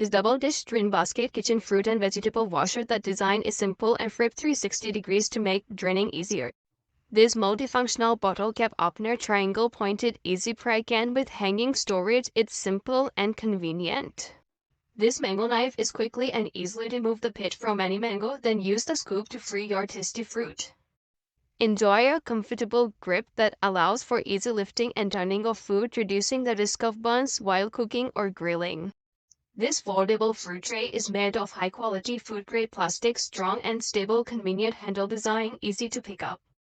This double dish strewn basket kitchen fruit and vegetable washer. The design is simple and flipped 360 degrees to make draining easier. This multifunctional bottle cap opener triangle pointed easy pry can with hanging storage. It's simple and convenient. This mango knife is quickly and easily remove the pit from any mango, then use the scoop to free your tasty fruit. Enjoy a comfortable grip that allows for easy lifting and turning of food, reducing the risk of burns while cooking or grilling. This foldable fruit tray is made of high-quality food-grade plastic, strong and stable, convenient handle design, easy to pick up.